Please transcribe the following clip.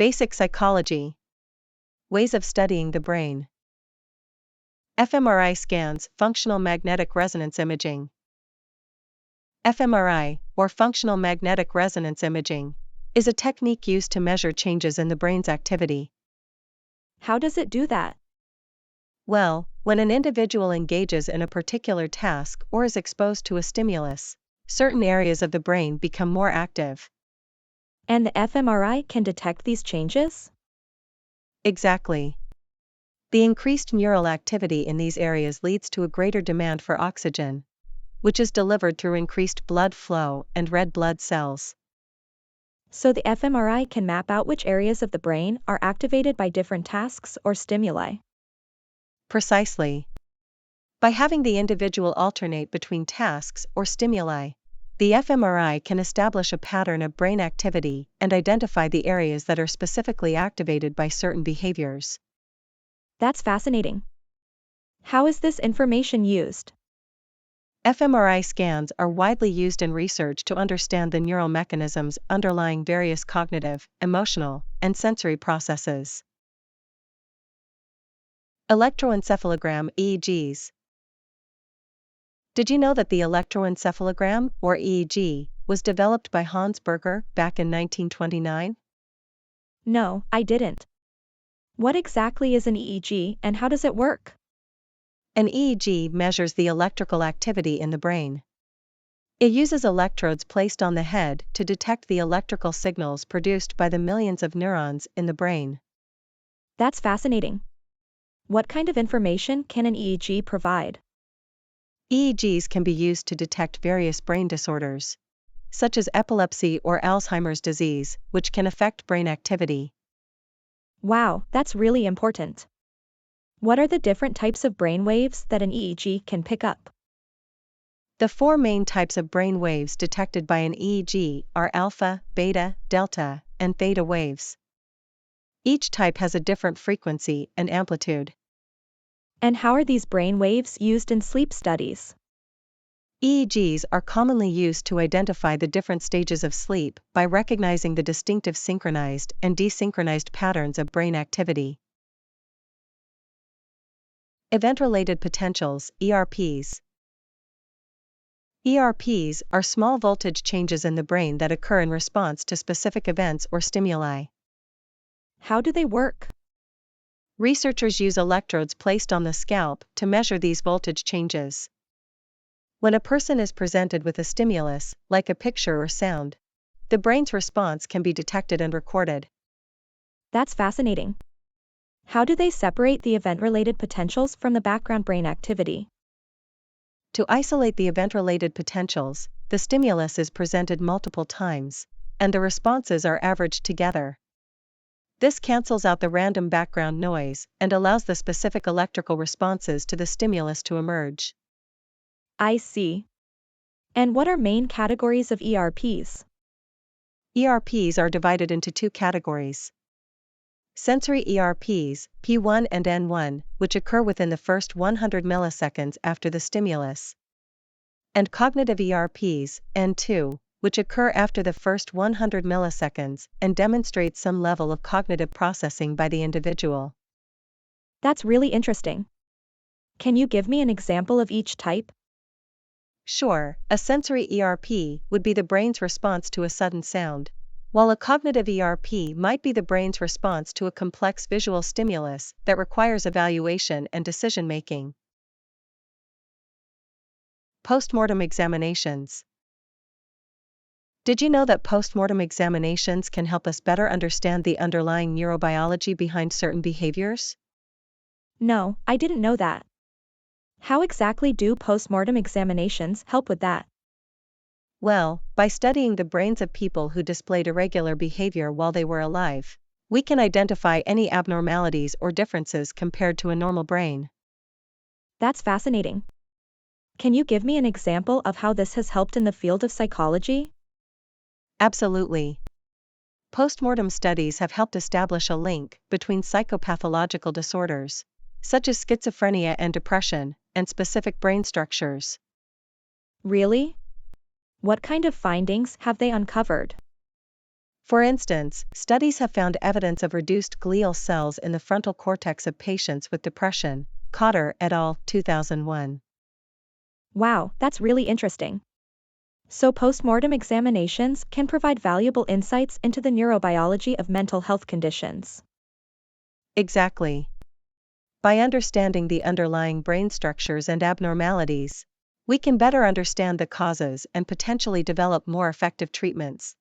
Basic psychology. Ways of studying the brain. fMRI scans, functional magnetic resonance imaging. fMRI, or functional magnetic resonance imaging, is a technique used to measure changes in the brain's activity. How does it do that? Well, when an individual engages in a particular task or is exposed to a stimulus, certain areas of the brain become more active. And the fMRI can detect these changes? Exactly. The increased neural activity in these areas leads to a greater demand for oxygen, which is delivered through increased blood flow and red blood cells. So the fMRI can map out which areas of the brain are activated by different tasks or stimuli. Precisely. By having the individual alternate between tasks or stimuli, the fMRI can establish a pattern of brain activity and identify the areas that are specifically activated by certain behaviors. That's fascinating. How is this information used? fMRI scans are widely used in research to understand the neural mechanisms underlying various cognitive, emotional, and sensory processes. Electroencephalogram (EEGs). Did you know that the electroencephalogram, or EEG, was developed by Hans Berger back in 1929? No, I didn't. What exactly is an EEG and how does it work? An EEG measures the electrical activity in the brain. It uses electrodes placed on the head to detect the electrical signals produced by the millions of neurons in the brain. That's fascinating. What kind of information can an EEG provide? EEGs can be used to detect various brain disorders, such as epilepsy or Alzheimer's disease, which can affect brain activity. Wow, that's really important. What are the different types of brain waves that an EEG can pick up? The four main types of brain waves detected by an EEG are alpha, beta, delta, and theta waves. Each type has a different frequency and amplitude. And how are these brain waves used in sleep studies? EEGs are commonly used to identify the different stages of sleep by recognizing the distinctive synchronized and desynchronized patterns of brain activity. Event-related potentials, ERPs. ERPs are small voltage changes in the brain that occur in response to specific events or stimuli. How do they work? Researchers use electrodes placed on the scalp to measure these voltage changes. When a person is presented with a stimulus, like a picture or sound, the brain's response can be detected and recorded. That's fascinating. How do they separate the event-related potentials from the background brain activity? To isolate the event-related potentials, the stimulus is presented multiple times, and the responses are averaged together. This cancels out the random background noise and allows the specific electrical responses to the stimulus to emerge. I see. And what are main categories of ERPs? ERPs are divided into two categories. Sensory ERPs, P1 and N1, which occur within the first 100 milliseconds after the stimulus. And cognitive ERPs, N2, which occur after the first 100 milliseconds and demonstrate some level of cognitive processing by the individual. That's really interesting. Can you give me an example of each type? Sure, a sensory ERP would be the brain's response to a sudden sound, while a cognitive ERP might be the brain's response to a complex visual stimulus that requires evaluation and decision-making. Post-Mortem Examinations. Did you know that post-mortem examinations can help us better understand the underlying neurobiology behind certain behaviors? No, I didn't know that. How exactly do post-mortem examinations help with that? Well, by studying the brains of people who displayed irregular behavior while they were alive, we can identify any abnormalities or differences compared to a normal brain. That's fascinating. Can you give me an example of how this has helped in the field of psychology? Absolutely. Postmortem studies have helped establish a link between psychopathological disorders, such as schizophrenia and depression, and specific brain structures. Really? What kind of findings have they uncovered? For instance, studies have found evidence of reduced glial cells in the frontal cortex of patients with depression. Cotter et al., 2001. Wow, that's really interesting. So post-mortem examinations can provide valuable insights into the neurobiology of mental health conditions. Exactly. By understanding the underlying brain structures and abnormalities, we can better understand the causes and potentially develop more effective treatments.